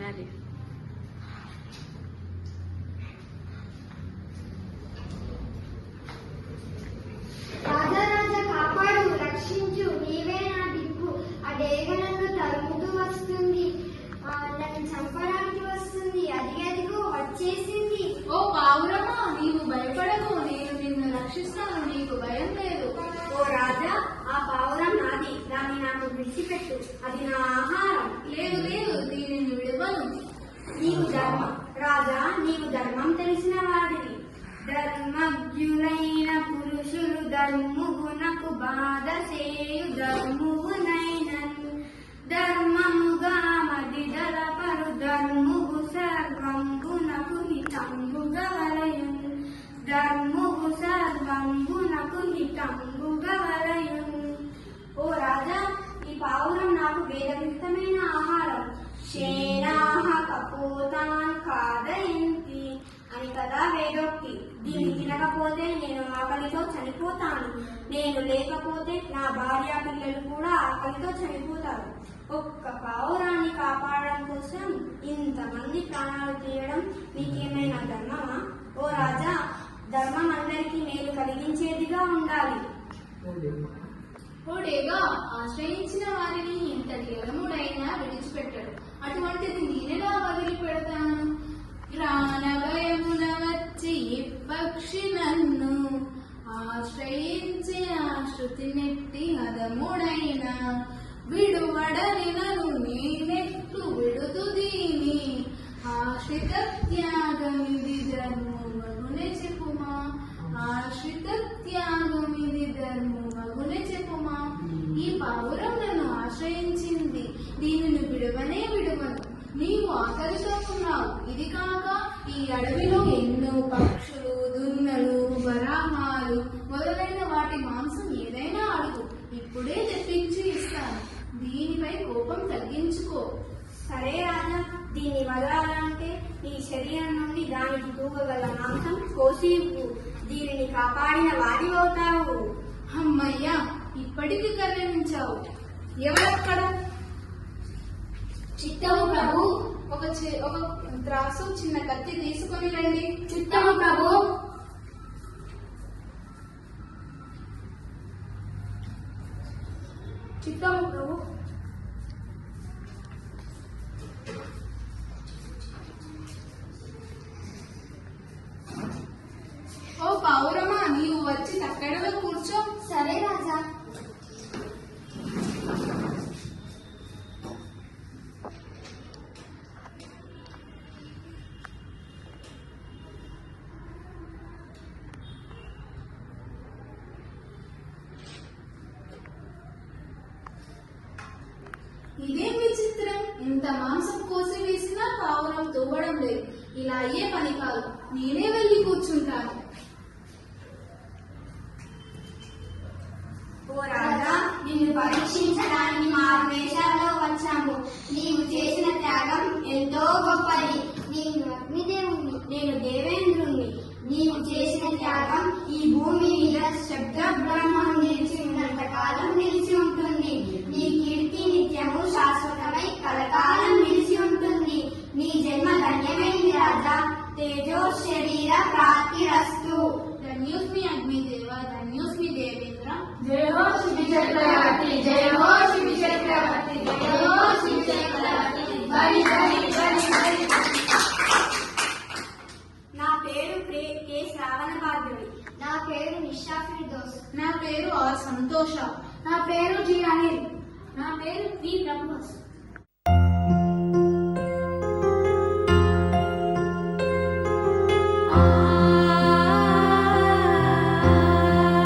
వినాలి. రాజా కాపాడు, రక్షించు, నీవే నా దిక్కు. ఆ డేగ నన్ను తరుముతూ వస్తుంది, నన్ను చంపడానికి వస్తుంది. అదిగో వచ్చేసింది. ఓ పావురమా, నీవు భయపడకు, నేను నిన్ను రక్షిస్తాను, నీకు భయం లేదు. ఓ రాజా, ఆ పావురం నాది, దాన్ని నాకు విడిచిపెట్టు, అది నా ఆహారం. లేదు లేదు, దీనిని విడవను. రాజా, నీవు ధర్మం తెలిసిన వాడివి. ధర్మజ్ఞులైన పురుషులు ధర్ముగునకు బాధ చేయు ధర్ముగునైనను. ధర్మముగా మదిదలపరు ధర్ముగు సర్వంబునకు హితంబుగా వలయును. ధర్ముగు సర్వంబునకు హితంబుగా వలయును. ఓ రాజా, ఈ పావురం నాకు వేదవిహితమైన ఆహారం. శేనాహ కపోతాన్ కాదయంతి అని కదా వేదోక్తి. దీన్ని తినకపోతే నేను ఆకలితో చనిపోతాను. నేను లేకపోతే నా భార్య పిల్లలు కూడా ఆకలితో చనిపోతారు. ఒక్క పావురాన్ని కాపాడడం కోసం ఇంతమంది ప్రాణాలు తీయడం నీకేమైనా ధర్మమా? ఓ రాజా, ధర్మం అందరికీ మేలు కలిగించేదిగా ఉండాలి. ఓడేగా, ఆశ్రయించిన వారిని ఇంతటి ఎలముడైనా విడిచిపెట్టడు. అటువంటిది నేనెలా వదిలిపెడతాను? ప్రాణభయమున వచ్చి పక్షి నన్ను ఆశ్రయించి ఆశ్రుతి నెట్టి హదముడైన విడువడని నన్ను నేనెట్లు విడుతు దీని. ఆశ్రిత త్యాగమిది ధర్మమగునే చెప్పుమా. ఆశ్రిత త్యాగమిది ధర్మమగునే చెప్పుమా. ఈ పావురం నన్ను ఆశ్రయించింది, దీనిని విడవనే విడవను. నీవు ఆకలితో ఉన్నావు. ఇది కాక ఈ అడవిలో ఎన్నో పక్షులు, దున్నలు, వరాహాలు మొదలైన వాటి మాంసం ఏదైనా అడుగు, ఇప్పుడే తెప్పించి ఇస్తాను. దీనిపై కోపం తగ్గించుకో. సరే రాజా, దీన్ని వదలాలంటే నీ శరీరం నుండి దానికి తూగగల మాంసం కోసి ఇవ్వు. దీనిని కాపాడిన వాడివవుతావు. అమ్మయ్యా, ఇప్పటికి కరుణించావు. ఎవరక్కడ? చిత్తము ప్రభు. ఒక త్రాసు, చిన్న కత్తి తీసుకొని రండి. చిత్తము ప్రభు. చిత్తము ప్రభు. ఓ పావురమా, నీవు వచ్చి తక్కడలో కూర్చో. సరే రాజా. ఇదేం విచిత్రం, ఇంత మాంసం కోసి వేసినా పావురం తూవడం లేదు. ఇలా అయ్యే పని కాదు, నేనే వెళ్ళి కూర్చుంటాను. ఓ రాజా, నిన్ను పరీక్షించడానికి మా దేశాల్లో వచ్చాము. నీవు చేసిన త్యాగం ఎంతో గొప్పది. నీవు అగ్నిదేవుని, నేను దేవేంద్రుణ్ణి. నీవు చేసిన త్యాగం ఈ భూమి మీద శబ్ద బ్రహ్మం నిలిచి ఉన్నంత కాలం నిలిచి ఉంటుంది. నీ కీర్తి నిత్యము శాశ్వతమై కలకాలం నిలిచి ఉంటుంది. నీ జన్మ ధన్యమైంది రాజా. తేజో శరీర ప్రాప్తిరస్తు. ధన్యోస్మి అగ్నిదేవ, ధన్యోస్మి దేవేంద్ర. జయ హో శివ చక్రవర్తి, జయ హో శివ చక్రవర్తి, జయ హో శివ చక్రవర్తి. బలి బలి బలి బలి. నా పేరు కె శ్రావణ భార్గవి. నా పేరు నిషా ఫిర్దోస్. నా పేరు ఆర్ సంతోష. నా పేరు జి అనిల్. నా పేరు పి బ్రహ్మస్.